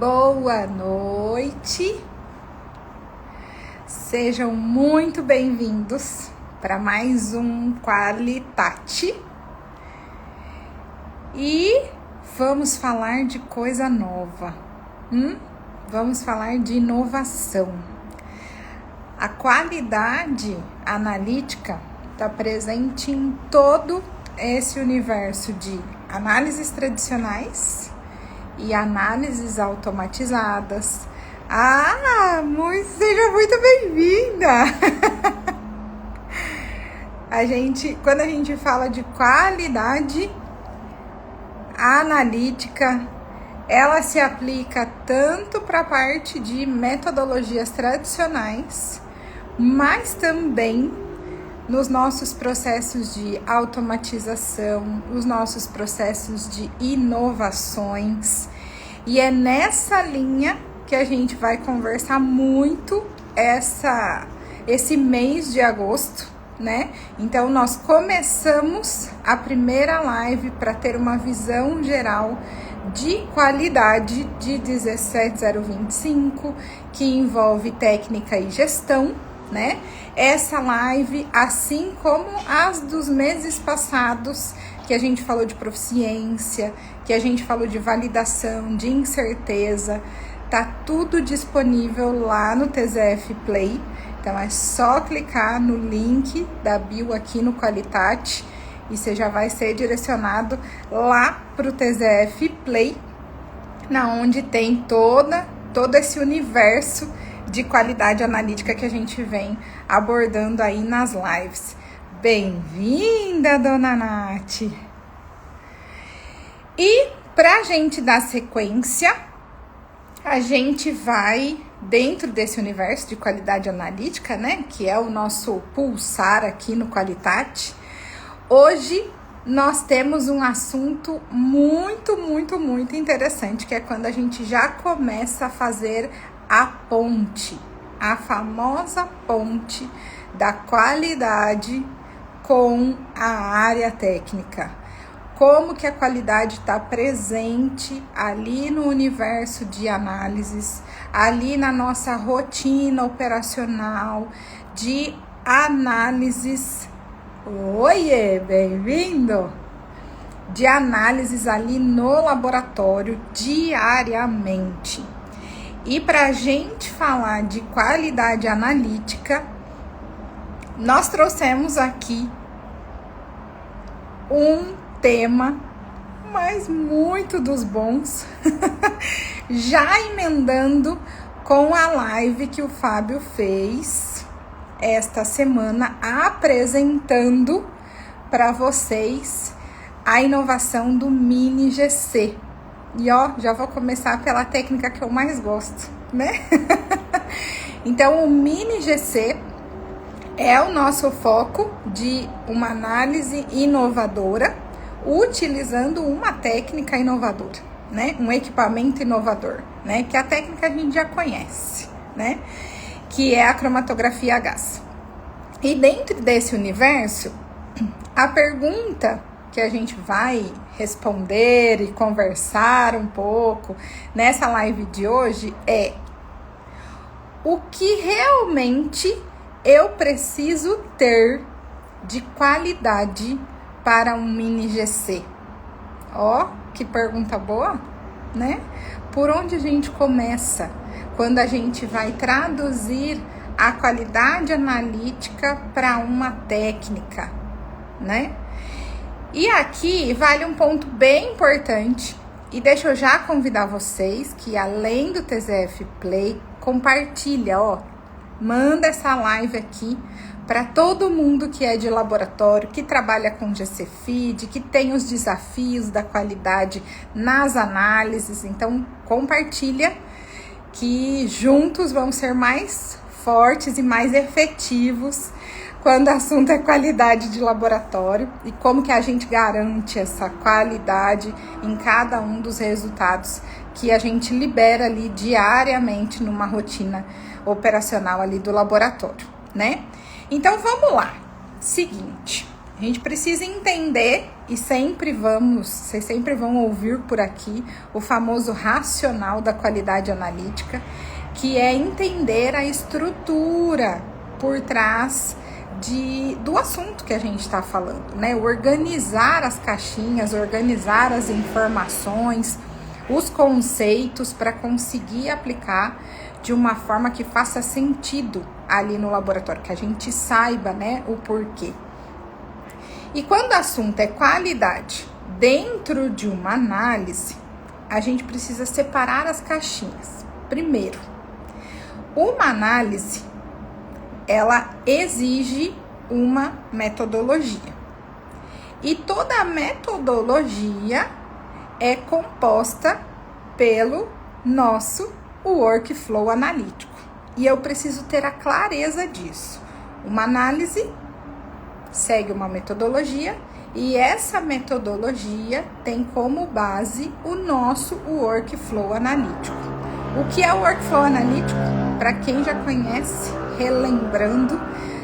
Boa noite, sejam muito bem-vindos para mais um Qualitate e vamos falar de coisa nova, vamos falar de inovação. A qualidade analítica está presente em todo esse universo de análises tradicionais e análises automatizadas. Seja muito bem-vinda! Quando a gente fala de qualidade analítica, ela se aplica tanto para a parte de metodologias tradicionais, mas também nos nossos processos de automatização, os nossos processos de inovações. E é nessa linha que a gente vai conversar muito esse mês de agosto, né? Então, nós começamos a primeira live para ter uma visão geral de qualidade de 17025, que envolve técnica e gestão, né? Essa live, assim como as dos meses passados, que a gente falou de proficiência, que a gente falou de validação, de incerteza, tá tudo disponível lá no TZF Play. Então é só clicar no link da bio aqui no Qualitate e você já vai ser direcionado lá pro TZF Play, na onde tem todo esse universo de qualidade analítica que a gente vem abordando aí nas lives. Bem-vinda, dona Nath! E pra gente dar sequência, a gente vai dentro desse universo de qualidade analítica, né? Que é o nosso pulsar aqui no Qualitate. Hoje nós temos um assunto muito interessante, que é quando a gente já começa a fazer a ponte, a famosa ponte da qualidade com a área técnica. Como que a qualidade está presente ali no universo de análises, ali na nossa rotina operacional de análises. Oiê, bem-vindo! De análises ali no laboratório diariamente. E para a gente falar de qualidade analítica, nós trouxemos aqui um tema, mas muito dos bons, já emendando com a live que o Fábio fez esta semana, apresentando para vocês a inovação do Mini GC. E já vou começar pela técnica que eu mais gosto, né? Então, o Mini GC é o nosso foco de uma análise inovadora, utilizando uma técnica inovadora, né? Um equipamento inovador, né? Que a técnica a gente já conhece, né? Que é a cromatografia a gás. E dentro desse universo, a pergunta que a gente vai responder e conversar um pouco nessa live de hoje é: o que realmente eu preciso ter de qualidade para um Mini GC? Que pergunta boa, né? Por onde a gente começa quando a gente vai traduzir a qualidade analítica para uma técnica, né? E aqui vale um ponto bem importante, e deixa eu já convidar vocês que, além do TZF Play, compartilha, manda essa live aqui para todo mundo que é de laboratório, que trabalha com GC-FEED, que tem os desafios da qualidade nas análises. Então, compartilha, que juntos vão ser mais fortes e mais efetivos quando o assunto é qualidade de laboratório e como que a gente garante essa qualidade em cada um dos resultados que a gente libera ali diariamente numa rotina operacional ali do laboratório, né? Então, vamos lá. Seguinte, a gente precisa entender e vocês sempre vão ouvir por aqui o famoso racional da qualidade analítica, que é entender a estrutura por trás do assunto que a gente está falando, né? Organizar as caixinhas, organizar as informações, os conceitos para conseguir aplicar de uma forma que faça sentido ali no laboratório, que a gente saiba, né, o porquê. E quando o assunto é qualidade dentro de uma análise, a gente precisa separar as caixinhas. Primeiro, uma análise, ela exige uma metodologia. E toda a metodologia é composta pelo nosso workflow analítico. E eu preciso ter a clareza disso. Uma análise segue uma metodologia e essa metodologia tem como base o nosso workflow analítico. O que é o workflow analítico? Para quem já conhece, relembrando,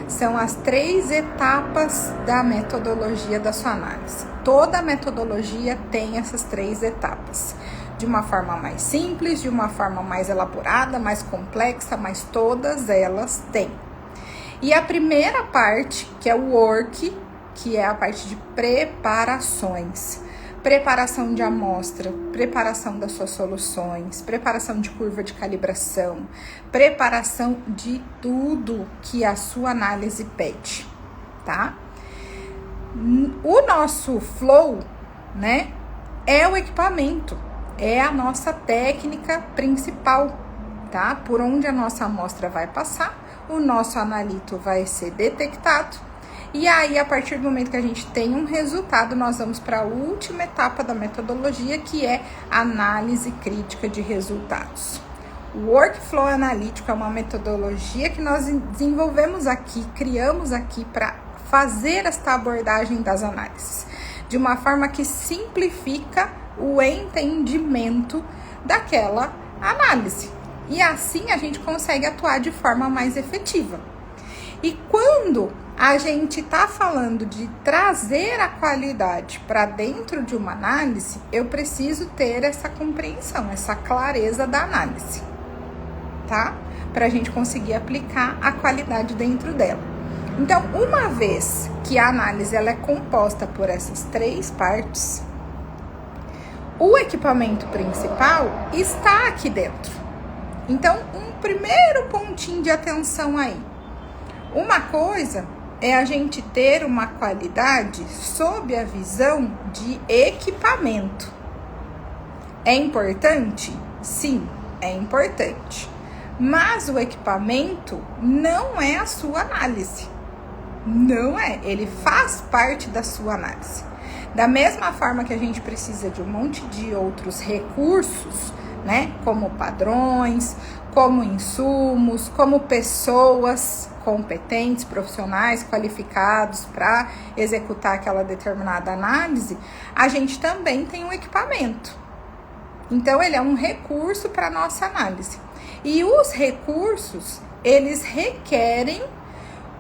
são as 3 etapas da metodologia da sua análise. Toda metodologia tem essas 3 etapas. De uma forma mais simples, de uma forma mais elaborada, mais complexa, mas todas elas têm. E a primeira parte, que é o work, que é a parte de preparações. Preparação de amostra, preparação das suas soluções, preparação de curva de calibração, preparação de tudo que a sua análise pede, tá? O nosso flow, né, é o equipamento, é a nossa técnica principal, tá? Por onde a nossa amostra vai passar, o nosso analito vai ser detectado. E aí, a partir do momento que a gente tem um resultado, nós vamos para a última etapa da metodologia, que é análise crítica de resultados. O workflow analítico é uma metodologia que nós desenvolvemos aqui, criamos aqui para fazer esta abordagem das análises, de uma forma que simplifica o entendimento daquela análise. E assim a gente consegue atuar de forma mais efetiva. E quando a gente está falando de trazer a qualidade para dentro de uma análise, eu preciso ter essa compreensão, essa clareza da análise, tá? Para a gente conseguir aplicar a qualidade dentro dela. Então, uma vez que a análise ela é composta por essas 3 partes, o equipamento principal está aqui dentro. Então, um primeiro pontinho de atenção aí. Uma coisa é a gente ter uma qualidade sob a visão de equipamento. É importante? Sim, é importante. Mas o equipamento não é a sua análise. Não é. Ele faz parte da sua análise. Da mesma forma que a gente precisa de um monte de outros recursos, né? Como padrões, como insumos, como pessoas competentes, profissionais, qualificados para executar aquela determinada análise, a gente também tem um equipamento. Então, ele é um recurso para a nossa análise. E os recursos, eles requerem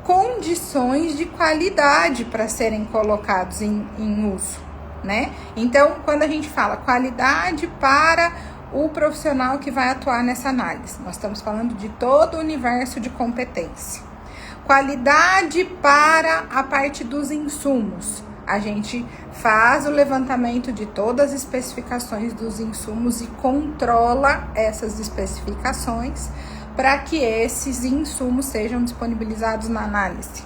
condições de qualidade para serem colocados em uso, né? Então, quando a gente fala qualidade para o profissional que vai atuar nessa análise, nós estamos falando de todo o universo de competência. Qualidade para a parte dos insumos. A gente faz o levantamento de todas as especificações dos insumos e controla essas especificações para que esses insumos sejam disponibilizados na análise.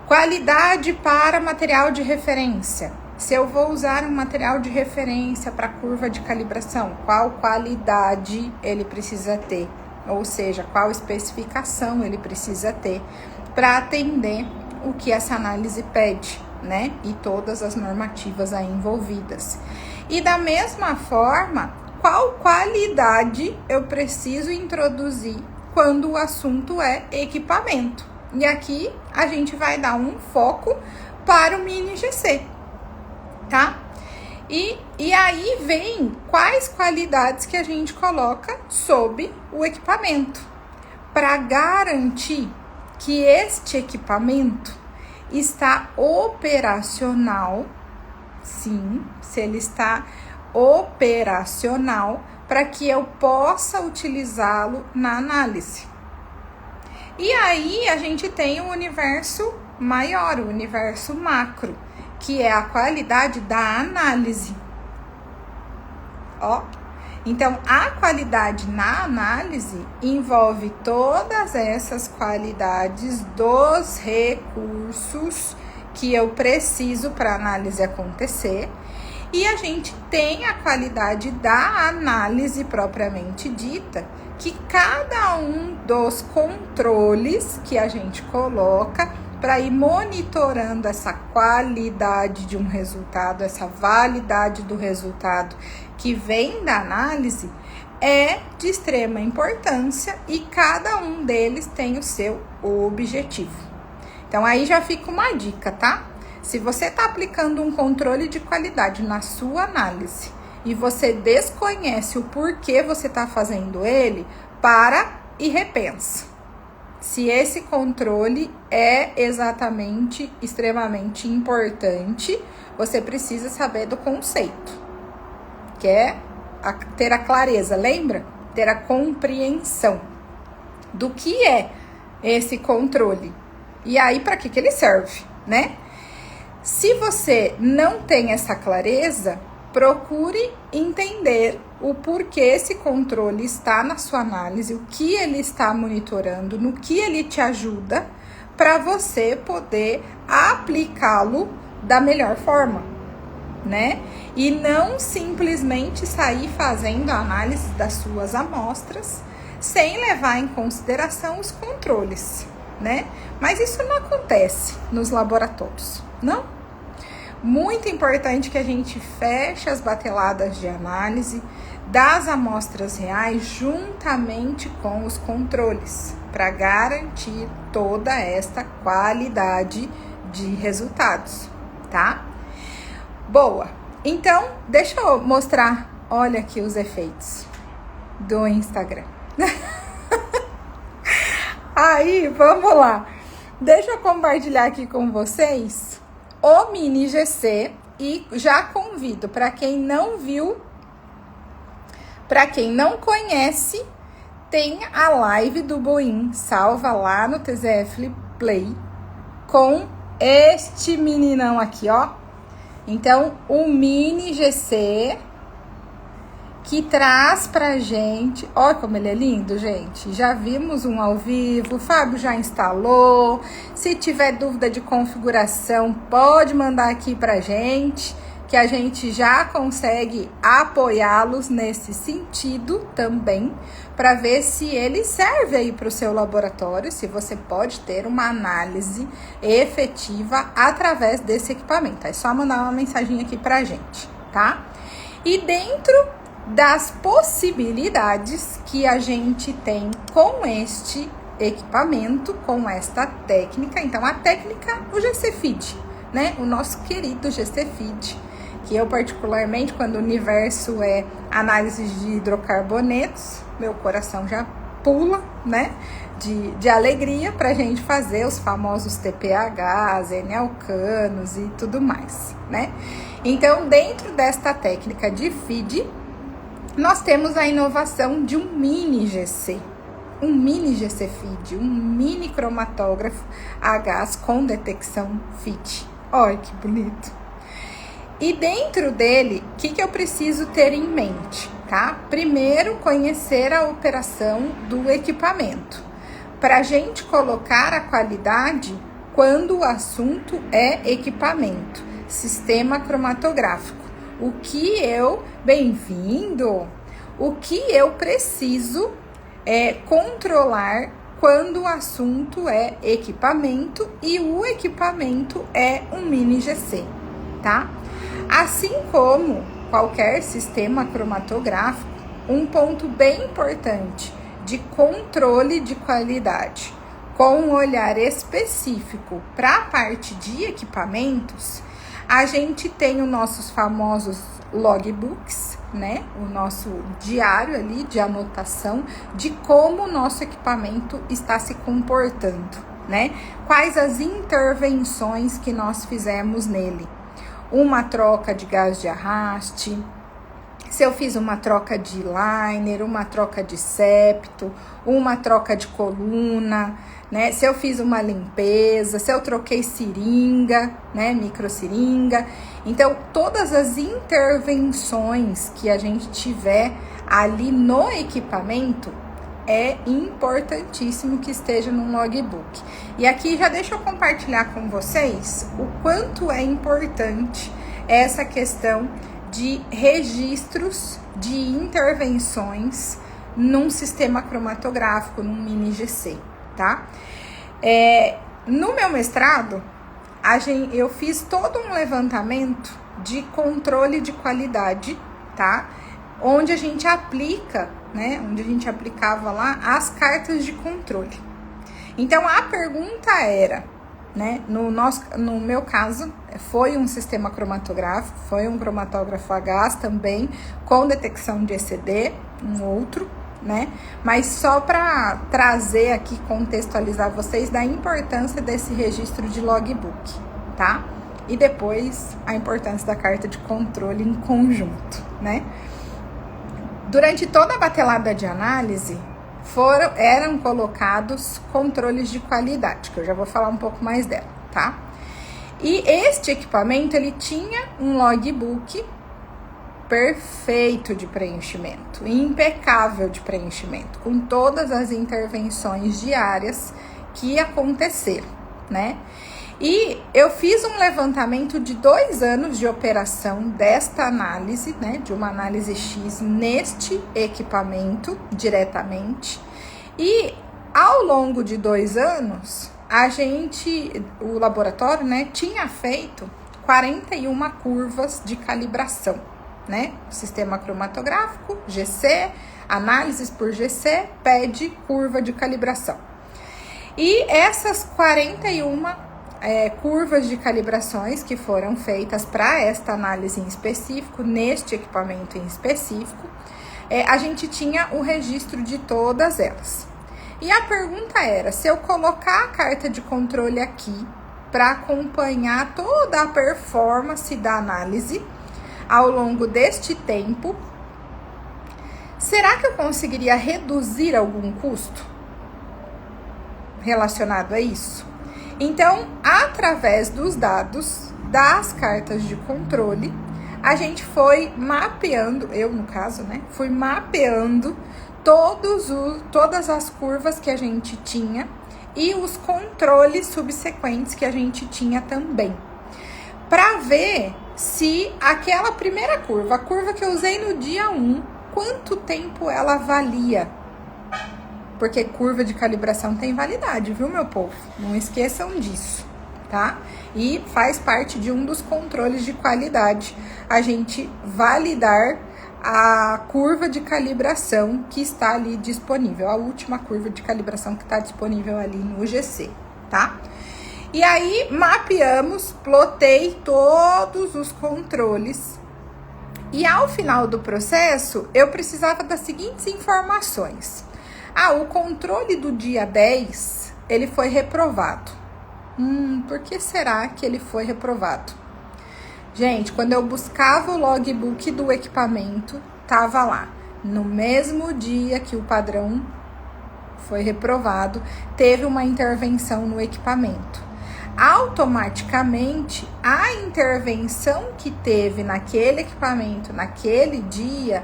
Qualidade para material de referência. Se eu vou usar um material de referência para curva de calibração, qual qualidade ele precisa ter? Ou seja, qual especificação ele precisa ter para atender o que essa análise pede, né? E todas as normativas aí envolvidas. E da mesma forma, qual qualidade eu preciso introduzir quando o assunto é equipamento? E aqui a gente vai dar um foco para o mini GC, tá? E aí vem quais qualidades que a gente coloca sob o equipamento para garantir que este equipamento está operacional Sim, se ele está operacional para que eu possa utilizá-lo na análise. E aí a gente tem o universo maior, o universo macro, que é a qualidade da análise. Ó, então a qualidade na análise envolve todas essas qualidades dos recursos que eu preciso para a análise acontecer. E a gente tem a qualidade da análise propriamente dita, que cada um dos controles que a gente coloca para ir monitorando essa qualidade de um resultado, essa validade do resultado que vem da análise, é de extrema importância e cada um deles tem o seu objetivo. Então aí já fica uma dica, tá? Se você está aplicando um controle de qualidade na sua análise e você desconhece o porquê você está fazendo ele, para e repensa. Se esse controle é exatamente extremamente importante, você precisa saber do conceito, que é ter a clareza, lembra? Ter a compreensão do que é esse controle e aí para que ele serve, né? Se você não tem essa clareza, procure entender o porquê esse controle está na sua análise, o que ele está monitorando, no que ele te ajuda, para você poder aplicá-lo da melhor forma, né? E não simplesmente sair fazendo a análise das suas amostras sem levar em consideração os controles, né? Mas isso não acontece nos laboratórios, não? Muito importante que a gente feche as bateladas de análise das amostras reais juntamente com os controles, para garantir toda esta qualidade de resultados, tá? Boa! Então, deixa eu mostrar, olha aqui os efeitos do Instagram. Aí, vamos lá. Deixa eu compartilhar aqui com vocês o mini GC e já convido para quem não viu, para quem não conhece, tem a live do Boim, salva lá no TZF Play com este meninão aqui, ó. Então, o mini GC que traz pra gente, olha como ele é lindo, gente, já vimos um ao vivo, o Fábio já instalou, se tiver dúvida de configuração, pode mandar aqui pra gente, que a gente já consegue apoiá-los nesse sentido também, para ver se ele serve aí para o seu laboratório, se você pode ter uma análise efetiva através desse equipamento. É só mandar uma mensagem aqui pra gente, tá? E dentro das possibilidades que a gente tem com este equipamento, com esta técnica. Então, a técnica, o GC Feed, né? O nosso querido GC Feed, que eu particularmente, quando o universo é análise de hidrocarbonetos, meu coração já pula, né? De alegria pra gente fazer os famosos TPHs, N-alcanos e tudo mais, né? Então, dentro desta técnica de feed, nós temos a inovação de um mini GC Feed, um mini cromatógrafo a gás com detecção FIT. Olha que bonito! E dentro dele, o que eu preciso ter em mente, tá? Primeiro, conhecer a operação do equipamento, para a gente colocar a qualidade quando o assunto é equipamento, sistema cromatográfico. O que eu preciso controlar quando o assunto é equipamento e o equipamento é um mini GC, tá? Assim como qualquer sistema cromatográfico, um ponto bem importante de controle de qualidade, com um olhar específico para a parte de equipamentos, a gente tem os nossos famosos logbooks, né? O nosso diário ali de anotação de como o nosso equipamento está se comportando, né? Quais as intervenções que nós fizemos nele. uma troca de gás de arraste, se eu fiz uma troca de liner, uma troca de septo, uma troca de coluna, né? Se eu fiz uma limpeza, se eu troquei seringa, né? Microseringa. Então, todas as intervenções que a gente tiver ali no equipamento, é importantíssimo que esteja no logbook. E aqui já deixa eu compartilhar com vocês o quanto é importante essa questão de registros de intervenções num sistema cromatográfico, num mini GC, tá? No meu mestrado, eu fiz todo um levantamento de controle de qualidade, tá? Onde a gente aplica, né? Onde a gente aplicava lá as cartas de controle. Então, a pergunta era, né? No meu caso, foi um sistema cromatográfico, foi um cromatógrafo a gás também, com detecção de ECD, um outro, né? Mas só para trazer aqui, contextualizar vocês da importância desse registro de logbook, tá? E depois a importância da carta de controle em conjunto, né? Durante toda a batelada de análise, eram colocados controles de qualidade, que eu já vou falar um pouco mais dela, tá? E este equipamento, ele tinha um logbook perfeito de preenchimento, impecável de preenchimento, com todas as intervenções diárias que aconteceram, né? E eu fiz um levantamento de 2 anos de operação desta análise, né, de uma análise X neste equipamento diretamente. E ao longo de 2 anos, o laboratório, né, tinha feito 41 curvas de calibração, né? Sistema cromatográfico, GC, análises por GC, pede curva de calibração. E essas 41 curvas de calibrações que foram feitas para esta análise em específico, neste equipamento em específico, a gente tinha o registro de todas elas. E a pergunta era, se eu colocar a carta de controle aqui para acompanhar toda a performance da análise ao longo deste tempo, será que eu conseguiria reduzir algum custo relacionado a isso? Então, através dos dados das cartas de controle, a gente foi mapeando, eu no caso, né, fui mapeando todas as curvas que a gente tinha e os controles subsequentes que a gente tinha também, para ver se aquela primeira curva, a curva que eu usei no dia 1, quanto tempo ela valia. Porque curva de calibração tem validade, viu, meu povo? Não esqueçam disso, tá? E faz parte de um dos controles de qualidade a gente validar a curva de calibração que está ali disponível, a última curva de calibração que está disponível ali no GC, tá? E aí, mapeamos, plotei todos os controles. E ao final do processo, eu precisava das seguintes informações. O controle do dia 10, ele foi reprovado. Por que será que ele foi reprovado? Gente, quando eu buscava o logbook do equipamento, tava lá. No mesmo dia que o padrão foi reprovado, teve uma intervenção no equipamento. Automaticamente, a intervenção que teve naquele equipamento, naquele dia,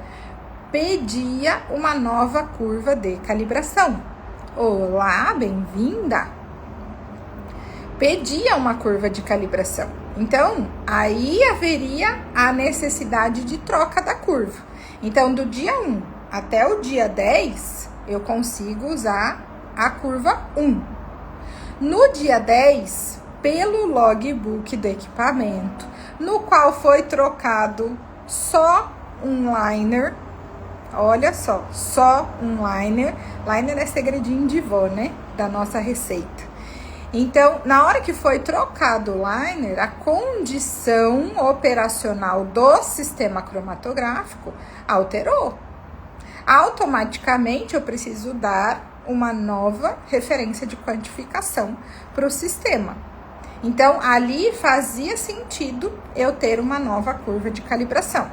pedia uma nova curva de calibração. Olá, bem-vinda! Pedia uma curva de calibração. Então, aí haveria a necessidade de troca da curva. Então, do dia 1 até o dia 10, eu consigo usar a curva 1. No dia 10, pelo logbook do equipamento, no qual foi trocado só um liner. Olha só um liner. Liner é segredinho de vó, né? Da nossa receita. Então, na hora que foi trocado o liner, a condição operacional do sistema cromatográfico alterou. Automaticamente, eu preciso dar uma nova referência de quantificação para o sistema. Então, ali fazia sentido eu ter uma nova curva de calibração.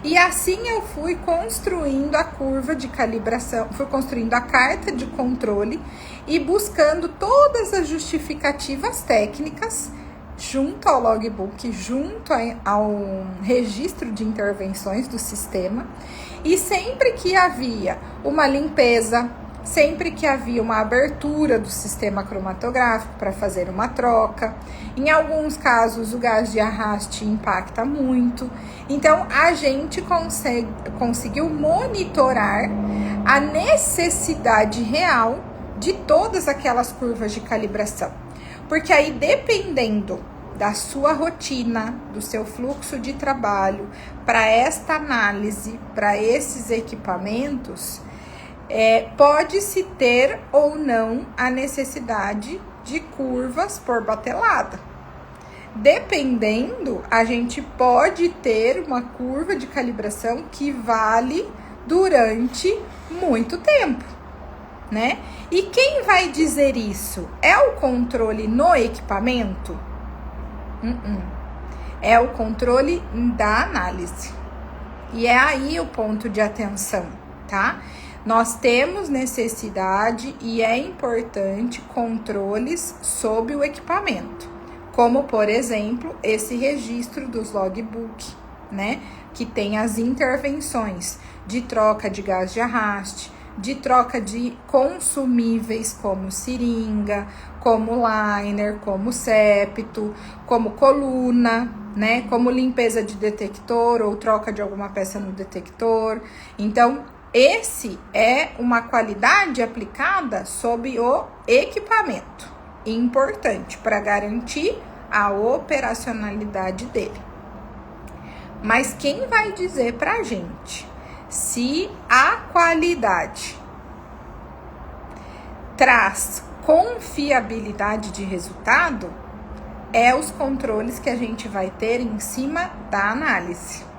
E assim eu fui construindo a curva de calibração, fui construindo a carta de controle e buscando todas as justificativas técnicas junto ao logbook, junto ao registro de intervenções do sistema. E sempre que havia uma limpeza, sempre que havia uma abertura do sistema cromatográfico para fazer uma troca, em alguns casos o gás de arraste impacta muito, então a gente conseguiu monitorar a necessidade real de todas aquelas curvas de calibração, porque aí dependendo da sua rotina, do seu fluxo de trabalho, para esta análise, para esses equipamentos, pode-se ter ou não a necessidade de curvas por batelada. Dependendo, a gente pode ter uma curva de calibração que vale durante muito tempo, né? E quem vai dizer isso? É o controle no equipamento? É o controle da análise. E é aí o ponto de atenção, tá? Nós temos necessidade e é importante controles sobre o equipamento, como, por exemplo, esse registro dos logbook, né? Que tem as intervenções de troca de gás de arraste, de troca de consumíveis como seringa, como liner, como septo, como coluna, né? Como limpeza de detector ou troca de alguma peça no detector. Então, esse é uma qualidade aplicada sob o equipamento, importante para garantir a operacionalidade dele. Mas quem vai dizer para a gente se a qualidade traz confiabilidade de resultado? É os controles que a gente vai ter em cima da análise.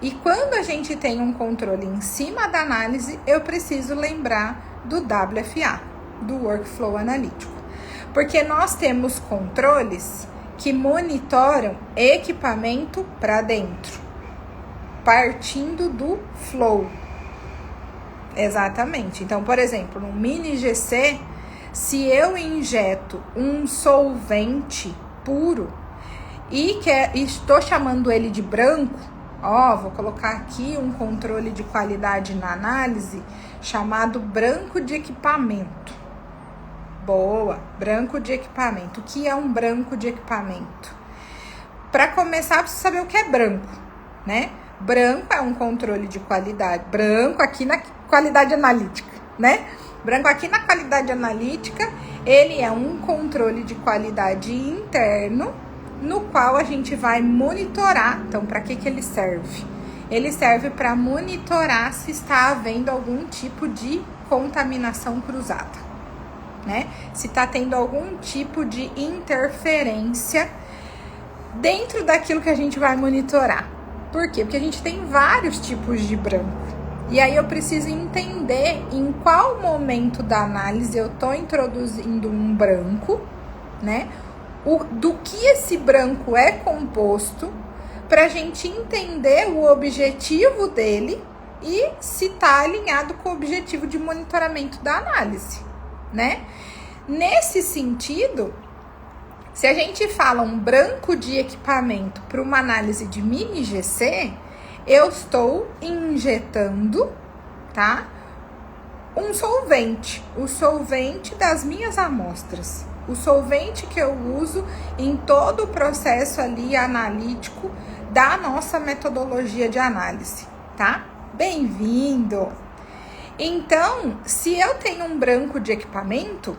E quando a gente tem um controle em cima da análise, eu preciso lembrar do WFA, do Workflow Analítico. Porque nós temos controles que monitoram equipamento para dentro, partindo do flow. Exatamente. Então, por exemplo, no mini GC, se eu injeto um solvente puro e estou chamando ele de branco, vou colocar aqui um controle de qualidade na análise chamado branco de equipamento. Boa, branco de equipamento. O que é um branco de equipamento? Para começar, precisa saber o que é branco, né? Branco é um controle de qualidade. Branco aqui na qualidade analítica, né? Branco aqui na qualidade analítica, ele é um controle de qualidade interno, no qual a gente vai monitorar. Então, para que ele serve? Ele serve para monitorar se está havendo algum tipo de contaminação cruzada, né? Se está tendo algum tipo de interferência dentro daquilo que a gente vai monitorar. Por quê? Porque a gente tem vários tipos de branco. E aí eu preciso entender em qual momento da análise eu estou introduzindo um branco, né? Do que esse branco é composto, para a gente entender o objetivo dele e se está alinhado com o objetivo de monitoramento da análise, né? Nesse sentido, se a gente fala um branco de equipamento para uma análise de mini GC, eu estou injetando, tá? Um solvente, o solvente das minhas amostras. O solvente que eu uso em todo o processo ali analítico da nossa metodologia de análise, tá? Bem-vindo! Então, se eu tenho um branco de equipamento,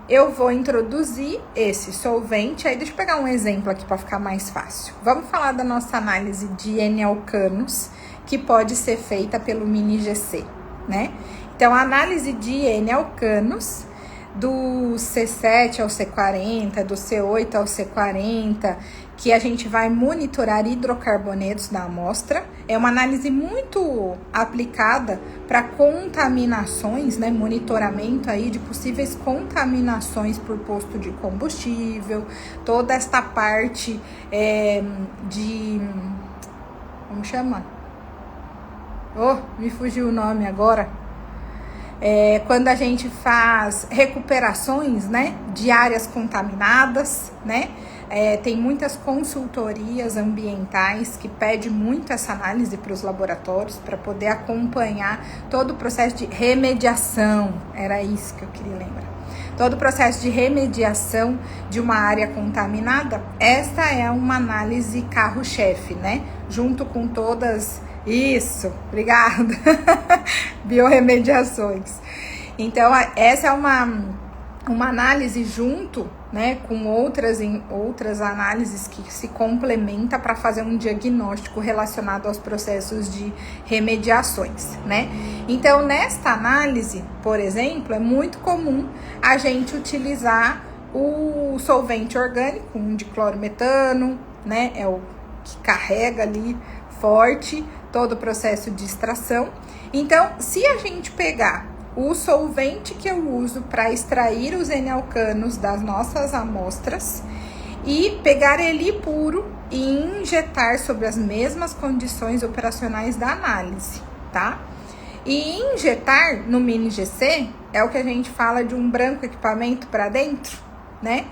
eu vou introduzir esse solvente. Aí, deixa eu pegar um exemplo aqui para ficar mais fácil. Vamos falar da nossa análise de N-alcanos, que pode ser feita pelo mini GC, né? Então, a análise de N-alcanos do C7 ao C40, do C8 ao C40, que a gente vai monitorar hidrocarbonetos da amostra. É uma análise muito aplicada para contaminações, né? Monitoramento aí de possíveis contaminações por posto de combustível, toda esta parte de... como chama? Oh, me fugiu o nome agora. Quando a gente faz recuperações, né, de áreas contaminadas, né, tem muitas consultorias ambientais que pedem muito essa análise para os laboratórios para poder acompanhar todo o processo de remediação, era isso que eu queria lembrar. Todo o processo de remediação de uma área contaminada, esta é uma análise carro-chefe, né, junto com todas... Isso, obrigada. Biorremediações. Então, essa é uma análise junto, né, com outras análises que se complementa para fazer um diagnóstico relacionado aos processos de remediações, né? Então, nesta análise, por exemplo, é muito comum a gente utilizar o solvente orgânico, um diclorometano, né? É o que carrega ali forte todo o processo de extração. Então, se a gente pegar o solvente que eu uso para extrair os N-alcanos das nossas amostras e pegar ele puro e injetar sobre as mesmas condições operacionais da análise, tá? E injetar no mini GC é o que a gente fala de um branco equipamento para dentro, né?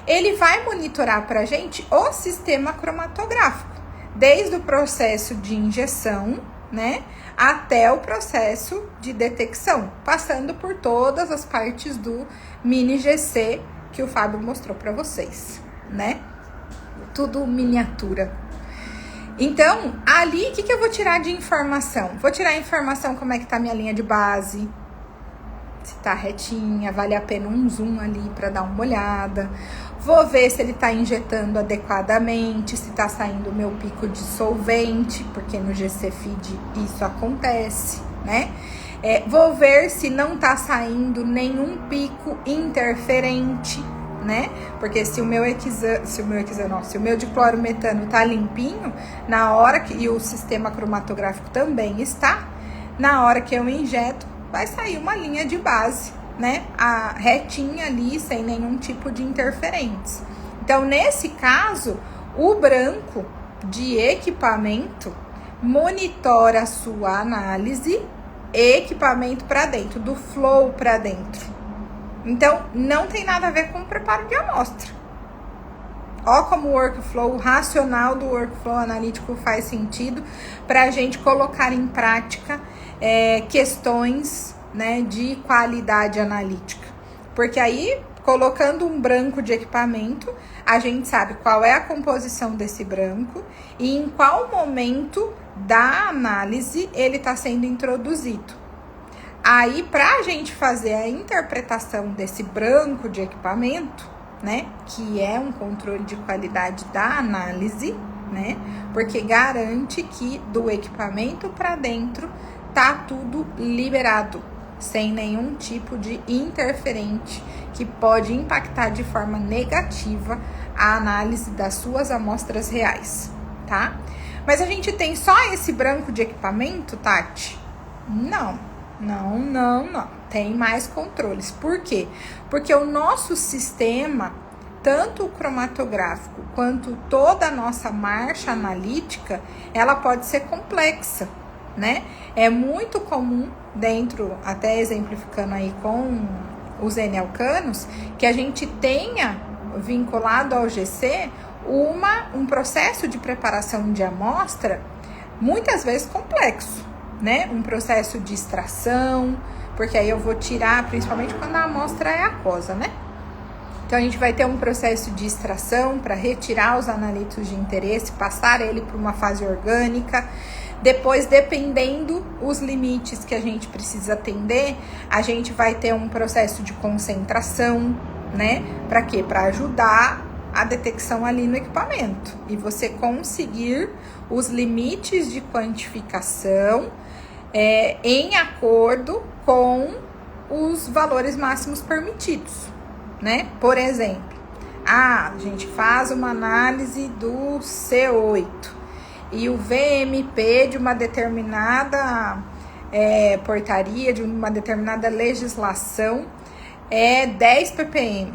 Ele vai monitorar para a gente o sistema cromatográfico, desde o processo de injeção, né, até o processo de detecção, passando por todas as partes do mini GC que o Fábio mostrou para vocês, né? Tudo miniatura. Então, ali, o que eu vou tirar de informação? Vou tirar informação como é que tá minha linha de base, se tá retinha, vale a pena um zoom ali para dar uma olhada. Vou ver se ele tá injetando adequadamente, se tá saindo o meu pico de solvente, porque no GC Feed isso acontece, né? Vou ver se não tá saindo nenhum pico interferente, né? Porque se o meu diclorometano tá limpinho, na hora que, e o sistema cromatográfico também está, na hora que eu injeto, vai sair uma linha de base, né? A retinha ali, sem nenhum tipo de interferentes. Então, nesse caso, o branco de equipamento monitora a sua análise, equipamento para dentro, do flow para dentro. Então, não tem nada a ver com o preparo de amostra. Ó como o workflow, o racional do workflow analítico faz sentido para a gente colocar em prática questões, né, de qualidade analítica. Porque aí, colocando um branco de equipamento, a gente sabe qual é a composição desse branco e em qual momento da análise ele está sendo introduzido. Aí, para a gente fazer a interpretação desse branco de equipamento, né, que é um controle de qualidade da análise, né, porque garante que do equipamento para dentro tá tudo liberado, sem nenhum tipo de interferente que pode impactar de forma negativa a análise das suas amostras reais, tá? Mas a gente tem só esse branco de equipamento, Tati? Não. Tem mais controles. Por quê? Porque o nosso sistema, tanto o cromatográfico quanto toda a nossa marcha analítica, ela pode ser complexa, né? É muito comum dentro, até exemplificando aí com os N-alcanos, que a gente tenha vinculado ao GC um processo de preparação de amostra muitas vezes complexo, né? Um processo de extração, porque aí eu vou tirar, principalmente quando a amostra é aquosa, né? Então, a gente vai ter um processo de extração para retirar os analíticos de interesse, passar ele para uma fase orgânica. Depois, dependendo os limites que a gente precisa atender, a gente vai ter um processo de concentração, né? Para quê? Para ajudar a detecção ali no equipamento e você conseguir os limites de quantificação em acordo com os valores máximos permitidos, né? Por exemplo, a gente faz uma análise do C8 e o VMP de uma determinada portaria, de uma determinada legislação é 10 ppm.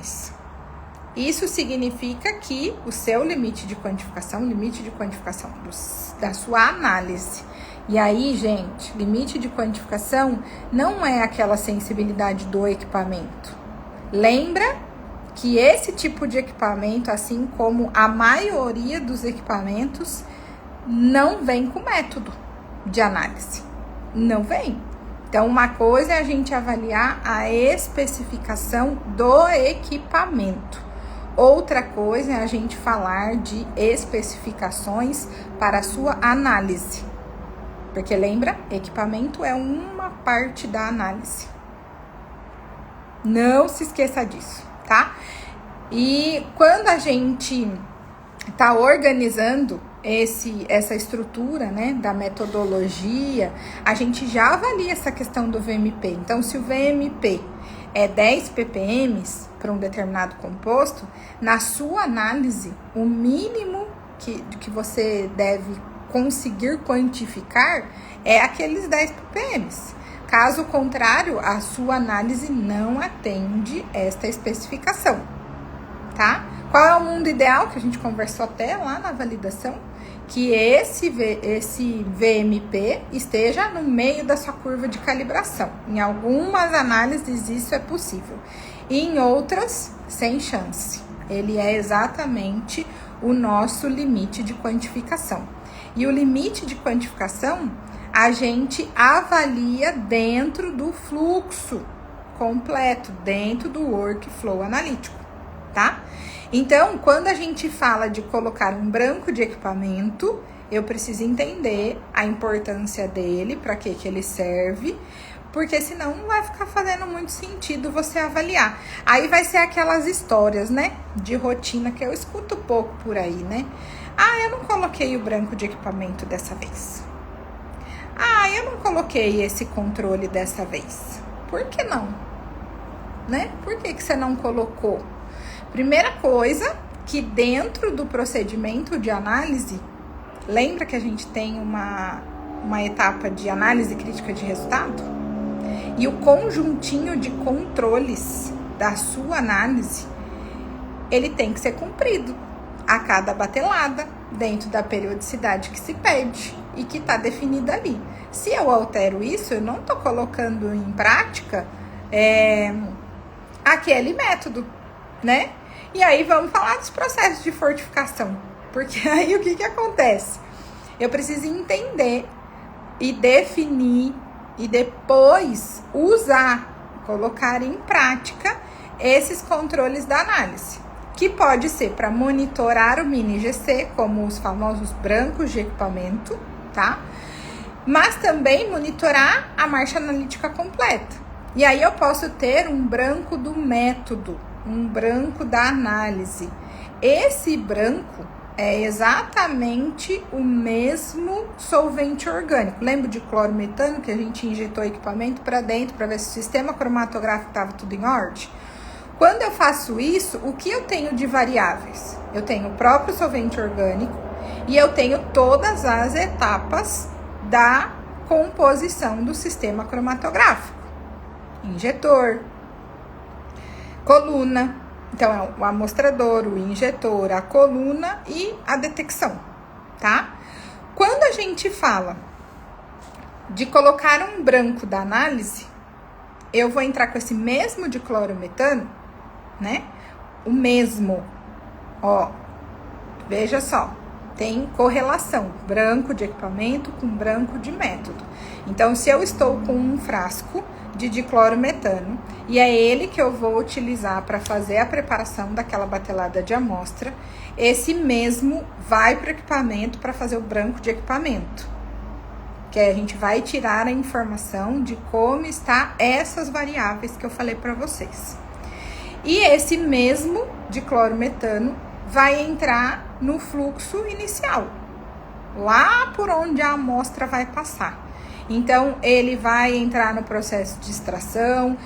Isso significa que o seu limite de quantificação da sua análise. E aí, gente, limite de quantificação não é aquela sensibilidade do equipamento. Lembra que esse tipo de equipamento, assim como a maioria dos equipamentos, não vem com método de análise. Não vem. Então, uma coisa é a gente avaliar a especificação do equipamento. Outra coisa é a gente falar de especificações para a sua análise. Porque lembra, equipamento é uma parte da análise. Não se esqueça disso, tá? E quando a gente tá organizando essa estrutura, né, da metodologia, a gente já avalia essa questão do VMP. Então, se o VMP é 10 ppm para um determinado composto, na sua análise, o mínimo que você deve conseguir quantificar é aqueles 10 ppm. Caso contrário, a sua análise não atende esta especificação, tá? Qual é o mundo ideal, que a gente conversou até lá na validação? Que esse VMP esteja no meio da sua curva de calibração. Em algumas análises isso é possível, e em outras, sem chance. Ele é exatamente o nosso limite de quantificação. E o limite de quantificação a gente avalia dentro do fluxo completo, dentro do workflow analítico, tá? Então, quando a gente fala de colocar um branco de equipamento, eu preciso entender a importância dele, para que ele serve, porque senão não vai ficar fazendo muito sentido você avaliar. Aí vai ser aquelas histórias, né, de rotina que eu escuto pouco por aí, né? Ah, eu não coloquei o branco de equipamento dessa vez. Ah, eu não coloquei esse controle dessa vez. Por que não? Né? Por que você não colocou? Primeira coisa, que dentro do procedimento de análise, lembra que a gente tem uma etapa de análise crítica de resultado? E o conjuntinho de controles da sua análise, ele tem que ser cumprido a cada batelada, dentro da periodicidade que se pede e que está definida ali. Se eu altero isso, eu não estou colocando em prática aquele método, né? E aí vamos falar dos processos de fortificação, porque aí o que acontece? Eu preciso entender e definir e depois usar, colocar em prática esses controles da análise, que pode ser para monitorar o mini GC, como os famosos brancos de equipamento, tá? Mas também monitorar a marcha analítica completa. E aí eu posso ter um branco do método, um branco da análise. Esse branco é exatamente o mesmo solvente orgânico. Lembra de clorometano que a gente injetou equipamento para dentro para ver se o sistema cromatográfico estava tudo em ordem? Quando eu faço isso, o que eu tenho de variáveis? Eu tenho o próprio solvente orgânico e eu tenho todas as etapas da composição do sistema cromatográfico. Injetor, coluna, então é o amostrador, o injetor, a coluna e a detecção, tá? Quando a gente fala de colocar um branco da análise, eu vou entrar com esse mesmo de clorometano, né? O mesmo, ó, veja só, tem correlação, branco de equipamento com branco de método. Então, se eu estou com um frasco de diclorometano e é ele que eu vou utilizar para fazer a preparação daquela batelada de amostra, esse mesmo vai para o equipamento para fazer o branco de equipamento, que a gente vai tirar a informação de como está essas variáveis que eu falei para vocês. E esse mesmo diclorometano vai entrar no fluxo inicial, lá por onde a amostra vai passar. Então, ele vai entrar no processo de extração,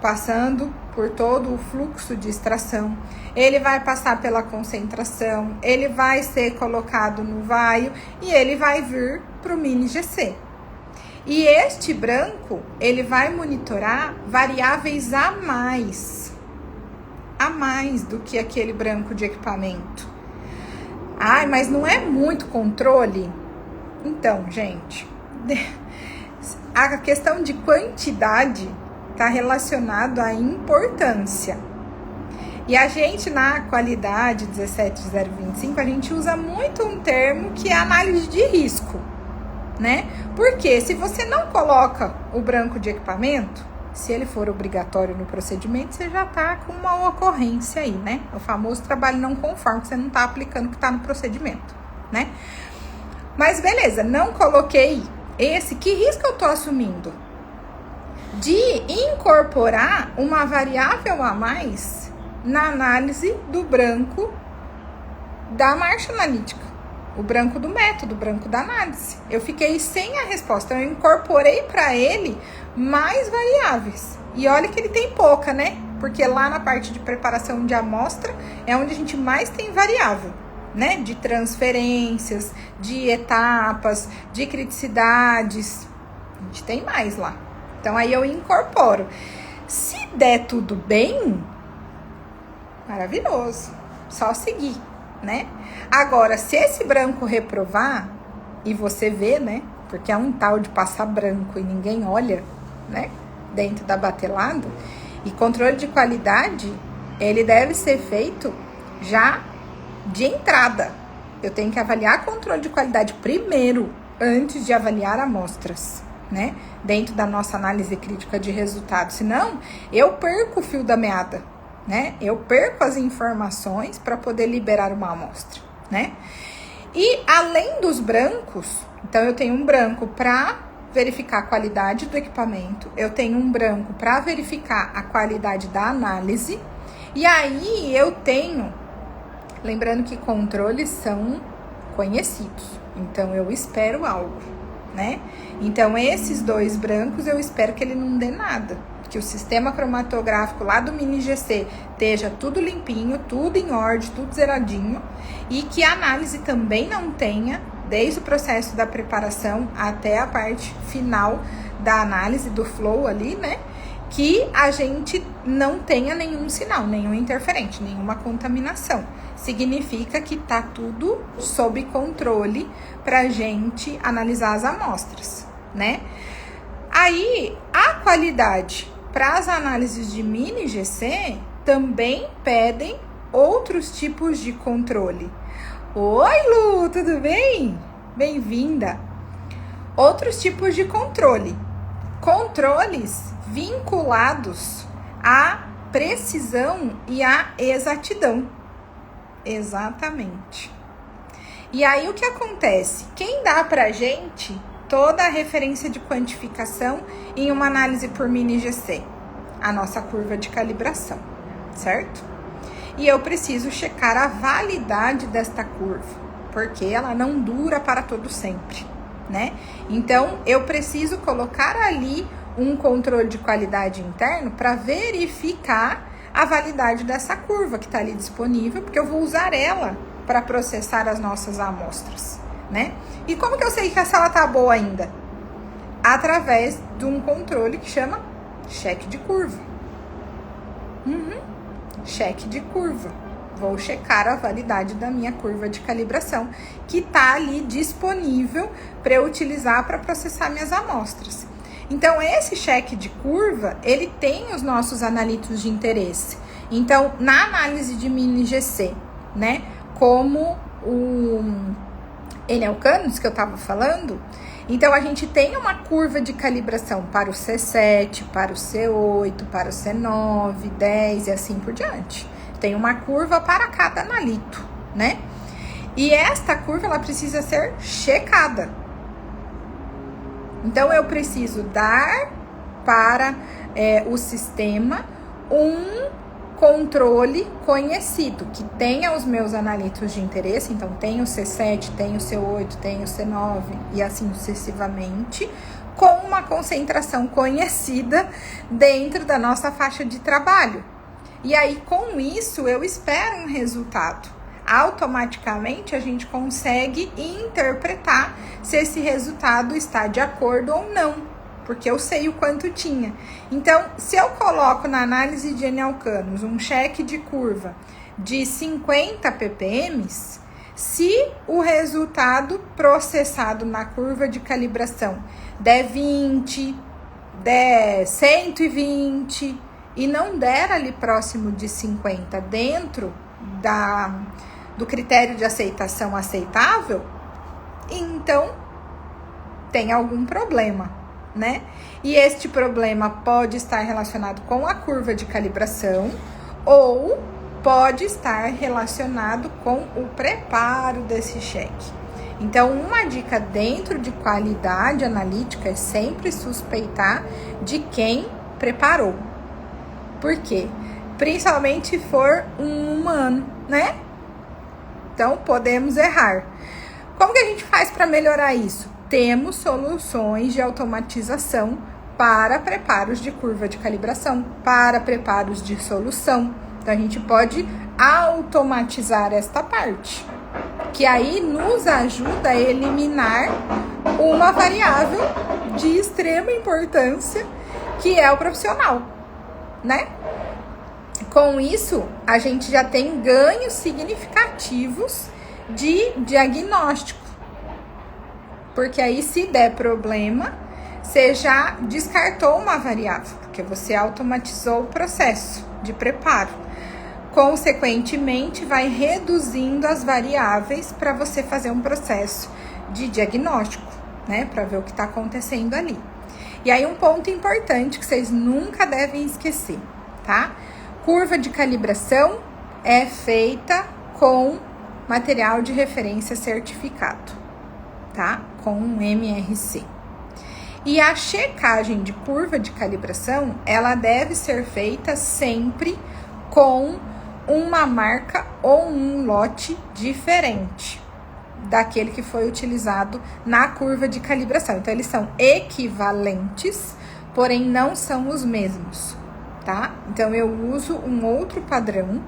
passando por todo o fluxo de extração. Ele vai passar pela concentração, ele vai ser colocado no vaio e ele vai vir para o mini GC. E este branco, ele vai monitorar variáveis a mais do que aquele branco de equipamento. Ai, mas não é muito controle? Então, gente, a questão de quantidade está relacionado à importância. E a gente, na qualidade 17025, a gente usa muito um termo que é análise de risco, né? Porque se você não coloca o branco de equipamento, se ele for obrigatório no procedimento, você já tá com uma ocorrência aí, né? O famoso trabalho não conforme, que você não tá aplicando o que tá no procedimento, né? Mas beleza, não coloquei esse, que risco eu tô assumindo? De incorporar uma variável a mais na análise do branco da marcha analítica, o branco do método, o branco da análise. Eu fiquei sem a resposta, eu incorporei para ele mais variáveis. E olha que ele tem pouca, né? Porque lá na parte de preparação de amostra é onde a gente mais tem variável, né? De transferências, de etapas, de criticidades. A gente tem mais lá. Então, aí eu incorporo. Se der tudo bem, maravilhoso. Só seguir, né? Agora, se esse branco reprovar, e você vê, né? Porque é um tal de passar branco e ninguém olha, né? Dentro da batelada. E controle de qualidade, ele deve ser feito já de entrada. Eu tenho que avaliar controle de qualidade primeiro, antes de avaliar amostras, né? Dentro da nossa análise crítica de resultados. Senão, eu perco o fio da meada, né? Eu perco as informações para poder liberar uma amostra, né? E além dos brancos, então eu tenho um branco para verificar a qualidade do equipamento, eu tenho um branco para verificar a qualidade da análise, e aí eu tenho, lembrando que controles são conhecidos, então eu espero algo, né? Então esses dois brancos eu espero que ele não dê nada, que o sistema cromatográfico lá do mini GC esteja tudo limpinho, tudo em ordem, tudo zeradinho, e que a análise também não tenha, desde o processo da preparação até a parte final da análise do flow ali, né? Que a gente não tenha nenhum sinal, nenhum interferente, nenhuma contaminação. Significa que tá tudo sob controle pra gente analisar as amostras, né? Aí, a qualidade para as análises de mini GC também pedem outros tipos de controle. Oi, Lu, tudo bem? Bem-vinda. Outros tipos de controle. Controles vinculados à precisão e à exatidão. Exatamente. E aí, o que acontece? Quem dá pra gente toda a referência de quantificação em uma análise por mini GC? A nossa curva de calibração, certo? E eu preciso checar a validade desta curva, porque ela não dura para todo sempre, né? Então, eu preciso colocar ali um controle de qualidade interno para verificar a validade dessa curva que está ali disponível, porque eu vou usar ela para processar as nossas amostras, né? E como que eu sei que essa ela tá boa ainda? Através de um controle que chama cheque de curva. Cheque de curva. Vou checar a validade da minha curva de calibração, que tá ali disponível para eu utilizar para processar minhas amostras. Então, esse cheque de curva, ele tem os nossos analitos de interesse. Então, na análise de mini GC, né, como o Enelcanos que eu estava falando, então a gente tem uma curva de calibração para o C7, para o C8, para o C9, 10 e assim por diante. Tem uma curva para cada analito, né? E esta curva, ela precisa ser checada. Então, eu preciso dar para o sistema um controle conhecido, que tenha os meus analitos de interesse. Então, tem o C7, tem o C8, tem o C9 e assim sucessivamente, com uma concentração conhecida dentro da nossa faixa de trabalho. E aí, com isso, eu espero um resultado. Automaticamente, a gente consegue interpretar se esse resultado está de acordo ou não, porque eu sei o quanto tinha. Então, se eu coloco na análise de N-alcanos um cheque de curva de 50 ppm, se o resultado processado na curva de calibração der 20, der 120 e não der ali próximo de 50 dentro do critério de aceitação aceitável, então tem algum problema, né? E este problema pode estar relacionado com a curva de calibração ou pode estar relacionado com o preparo desse cheque. Então, uma dica dentro de qualidade analítica é sempre suspeitar de quem preparou. Por quê? Principalmente se for um humano, né? Então, podemos errar. Como que a gente faz para melhorar isso? Temos soluções de automatização para preparos de curva de calibração, para preparos de solução. Então, a gente pode automatizar esta parte, que aí nos ajuda a eliminar uma variável de extrema importância, que é o profissional, né? Com isso, a gente já tem ganhos significativos de diagnóstico. Porque aí, se der problema, você já descartou uma variável, porque você automatizou o processo de preparo. Consequentemente, vai reduzindo as variáveis para você fazer um processo de diagnóstico, né? Para ver o que está acontecendo ali. E aí, um ponto importante que vocês nunca devem esquecer, tá? Curva de calibração é feita com material de referência certificado, tá? Com um MRC. E a checagem de curva de calibração, ela deve ser feita sempre com uma marca ou um lote diferente daquele que foi utilizado na curva de calibração. Então, eles são equivalentes, porém não são os mesmos, tá? Então, eu uso um outro padrão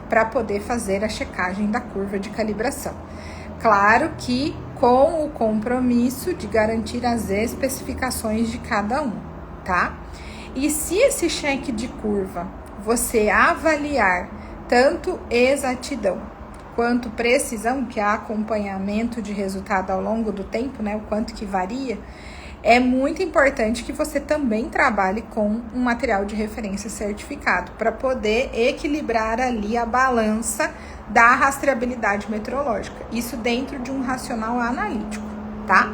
para poder fazer a checagem da curva de calibração. Claro que com o compromisso de garantir as especificações de cada um, tá? E se esse cheque de curva você avaliar tanto exatidão quanto precisão, que é acompanhamento de resultado ao longo do tempo, né? O quanto que varia, é muito importante que você também trabalhe com um material de referência certificado para poder equilibrar ali a balança da rastreabilidade metrológica. Isso dentro de um racional analítico, tá?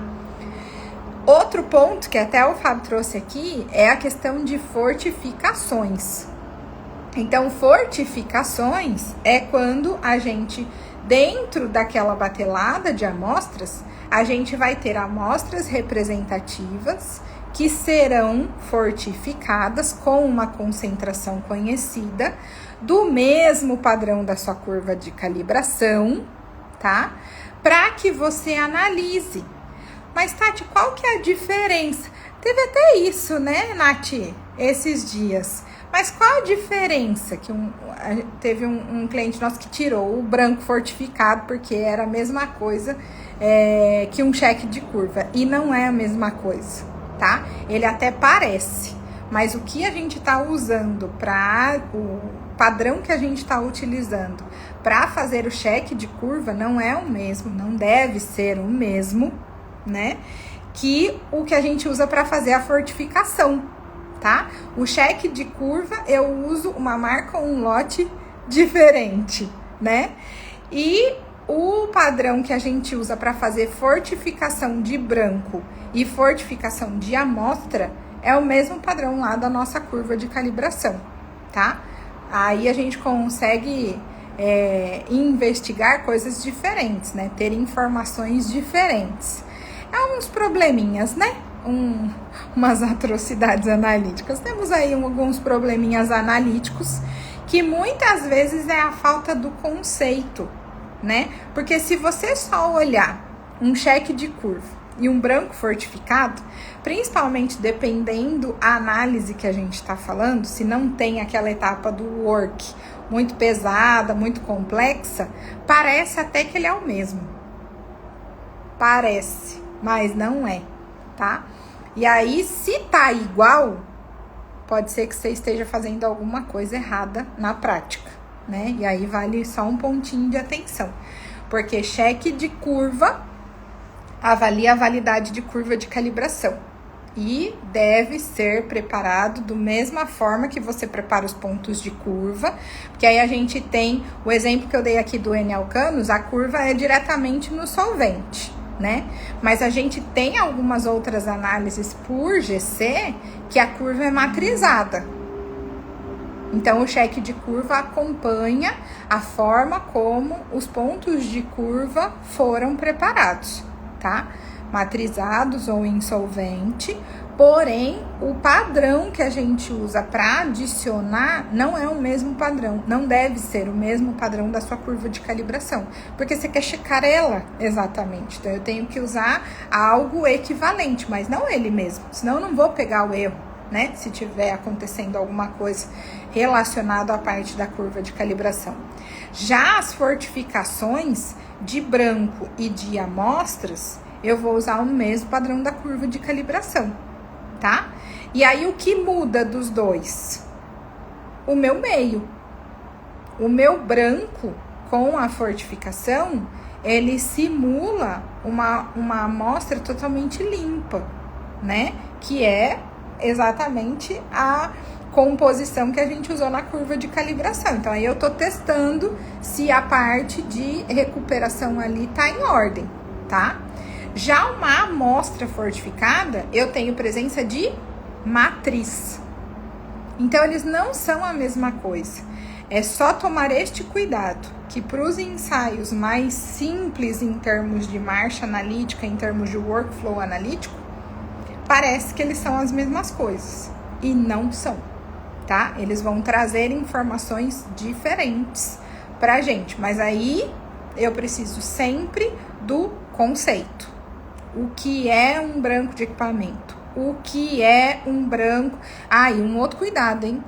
Outro ponto que até o Fábio trouxe aqui é a questão de fortificações. Então, fortificações é quando a gente, dentro daquela batelada de amostras, a gente vai ter amostras representativas que serão fortificadas com uma concentração conhecida do mesmo padrão da sua curva de calibração, tá? Para que você analise. Mas, Tati, qual que é a diferença? Teve até isso, né, Nath, esses dias. Mas qual a diferença? Que teve um cliente nosso que tirou o branco fortificado porque era a mesma coisa que um cheque de curva. E não é a mesma coisa, tá? Ele até parece, mas o que a gente está usando o padrão que a gente está utilizando para fazer o cheque de curva não é o mesmo, não deve ser o mesmo, né? Que o que a gente usa para fazer a fortificação, tá? O cheque de curva eu uso uma marca ou um lote diferente, né? E o padrão que a gente usa para fazer fortificação de branco e fortificação de amostra é o mesmo padrão lá da nossa curva de calibração, tá? Aí a gente consegue investigar coisas diferentes, né? Ter informações diferentes. É uns probleminhas, né? Umas atrocidades analíticas. Temos aí alguns probleminhas analíticos que muitas vezes é a falta do conceito, né? Porque se você só olhar um cheque de curva e um branco fortificado, principalmente dependendo a análise que a gente está falando, se não tem aquela etapa do work muito pesada, muito complexa, parece até que ele é o mesmo. Parece, mas não é, tá? E aí, se tá igual, pode ser que você esteja fazendo alguma coisa errada na prática, né? E aí vale só um pontinho de atenção. Porque cheque de curva avalia a validade de curva de calibração. E deve ser preparado da mesma forma que você prepara os pontos de curva. Porque aí a gente tem o exemplo que eu dei aqui do N-alcanos, a curva é diretamente no solvente, né? Mas a gente tem algumas outras análises por GC que a curva é matrizada. Então, o cheque de curva acompanha a forma como os pontos de curva foram preparados, tá? Matrizados ou insolvente, porém, o padrão que a gente usa para adicionar não é o mesmo padrão, não deve ser o mesmo padrão da sua curva de calibração, porque você quer checar ela exatamente, então eu tenho que usar algo equivalente, mas não ele mesmo, senão eu não vou pegar o erro, né? Se tiver acontecendo alguma coisa relacionada à parte da curva de calibração. Já as fortificações de branco e de amostras, eu vou usar o mesmo padrão da curva de calibração, tá? E aí, o que muda dos dois? O meu meio. O meu branco com a fortificação, ele simula uma amostra totalmente limpa, né? Que é exatamente a composição que a gente usou na curva de calibração. Então, aí eu tô testando se a parte de recuperação ali tá em ordem, tá? Já uma amostra fortificada, eu tenho presença de matriz. Então, eles não são a mesma coisa. É só tomar este cuidado, que para os ensaios mais simples em termos de marcha analítica, em termos de workflow analítico, parece que eles são as mesmas coisas. E não são, tá? Eles vão trazer informações diferentes pra gente. Mas aí, eu preciso sempre do conceito. O que é um branco de equipamento? O que é um branco... Ah, e um outro cuidado, hein?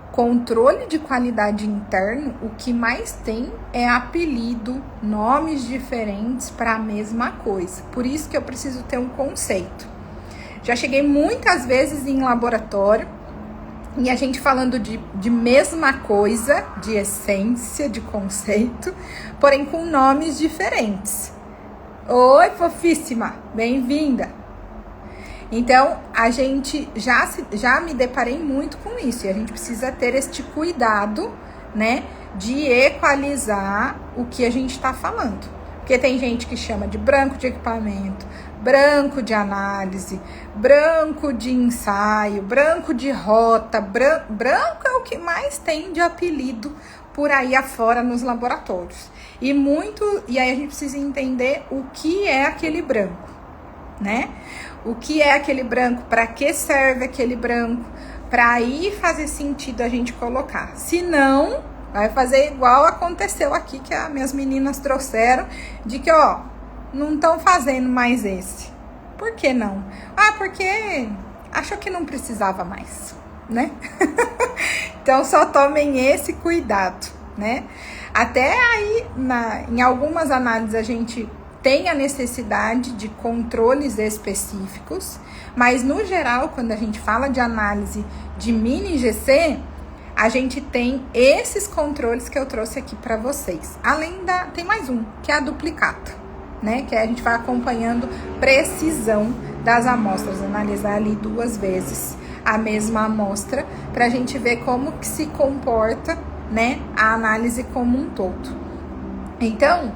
Controle de qualidade interno, o que mais tem é apelido, nomes diferentes para a mesma coisa. Por isso que eu preciso ter um conceito. Já cheguei muitas vezes em laboratório e a gente falando de mesma coisa, de essência, de conceito, porém com nomes diferentes. Oi, fofíssima, bem-vinda. Então, a gente já me deparei muito com isso. E a gente precisa ter este cuidado, né, de equalizar o que a gente está falando. Porque tem gente que chama de branco de equipamento, branco de análise, branco de ensaio, branco de rota. Branco é o que mais tem de apelido por aí afora nos laboratórios. E aí a gente precisa entender o que é aquele branco, né? O que é aquele branco, para que serve aquele branco, para aí fazer sentido a gente colocar. Se não, vai fazer igual aconteceu aqui, que as minhas meninas trouxeram, de que, ó, não estão fazendo mais esse. Por que não? Ah, porque achou que não precisava mais, né? Então, só tomem esse cuidado, né? Até aí, em algumas análises, a gente tem a necessidade de controles específicos, mas no geral, quando a gente fala de análise de mini GC, a gente tem esses controles que eu trouxe aqui para vocês. Tem mais um, que é a duplicata, né? Que a gente vai acompanhando precisão das amostras, analisar ali 2 vezes a mesma amostra, para a gente ver como que se comporta, né, a análise como um todo. Então,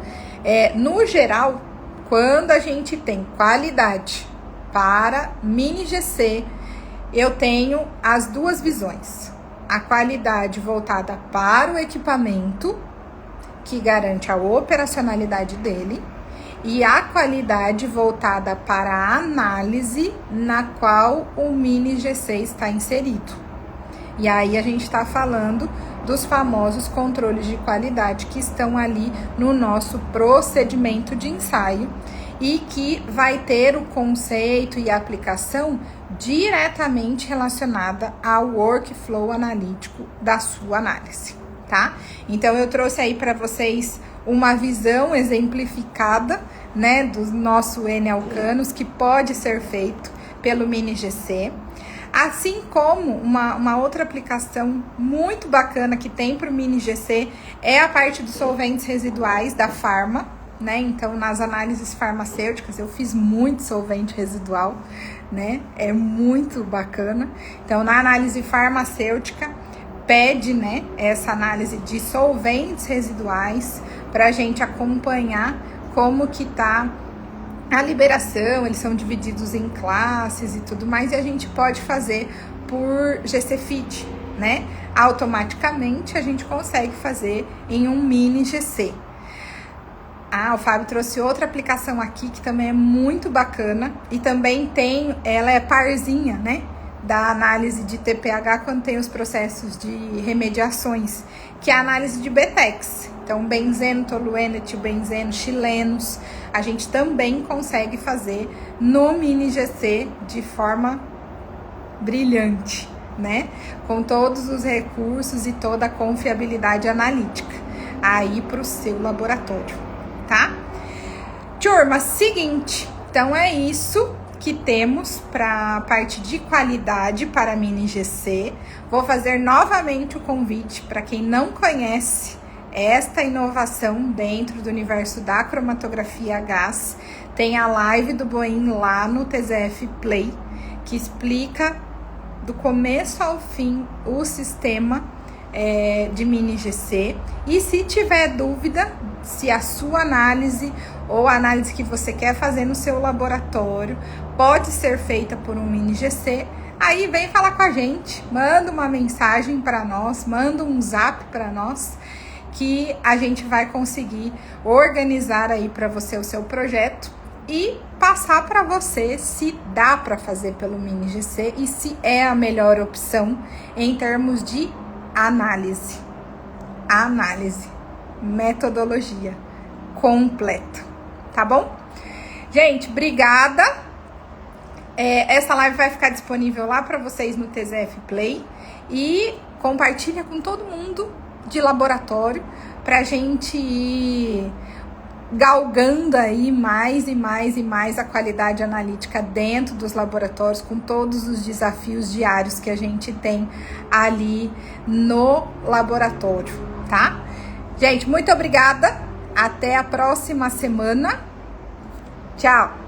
no geral, quando a gente tem qualidade para mini GC, eu tenho as 2 visões. A qualidade voltada para o equipamento, que garante a operacionalidade dele, e a qualidade voltada para a análise na qual o mini GC está inserido. E aí a gente está falando dos famosos controles de qualidade que estão ali no nosso procedimento de ensaio e que vai ter o conceito e a aplicação diretamente relacionada ao workflow analítico da sua análise, tá? Então eu trouxe aí para vocês uma visão exemplificada, né, do nosso N-Alcanos, que pode ser feito pelo Mini GC. Assim como uma outra aplicação muito bacana que tem para o Mini GC é a parte dos solventes residuais da Farma, né? Então, nas análises farmacêuticas, eu fiz muito solvente residual, né? É muito bacana. Então, na análise farmacêutica, pede, né, essa análise de solventes residuais para a gente acompanhar como que tá a liberação. Eles são divididos em classes e tudo mais, e a gente pode fazer por GC-FIT, né? Automaticamente a gente consegue fazer em um Mini GC. O Fábio trouxe outra aplicação aqui que também é muito bacana e também ela é parzinha, né, da análise de TPH quando tem os processos de remediações, que é a análise de BTEX. Então, benzeno, tolueno, etilbenzeno, chilenos, a gente também consegue fazer no Mini GC de forma brilhante, né? Com todos os recursos e toda a confiabilidade analítica aí para o seu laboratório, tá? Turma, seguinte, então é isso que temos para a parte de qualidade para Mini GC. Vou fazer novamente o convite para quem não conhece esta inovação dentro do universo da cromatografia a gás. Tem a live do Boim lá no TZF Play, que explica do começo ao fim o sistema de Mini GC. E se tiver dúvida se a sua análise ou a análise que você quer fazer no seu laboratório pode ser feita por um Mini GC, aí vem falar com a gente, manda uma mensagem para nós, manda um zap para nós, que a gente vai conseguir organizar aí para você o seu projeto e passar para você se dá para fazer pelo Mini GC e se é a melhor opção em termos de análise, metodologia completa, tá bom? Gente, obrigada. Essa live vai ficar disponível lá para vocês no TZF Play e compartilha com todo mundo de laboratório pra gente ir galgando aí mais e mais a qualidade analítica dentro dos laboratórios, com todos os desafios diários que a gente tem ali no laboratório, tá? Gente, muito obrigada. Até a próxima semana. Tchau!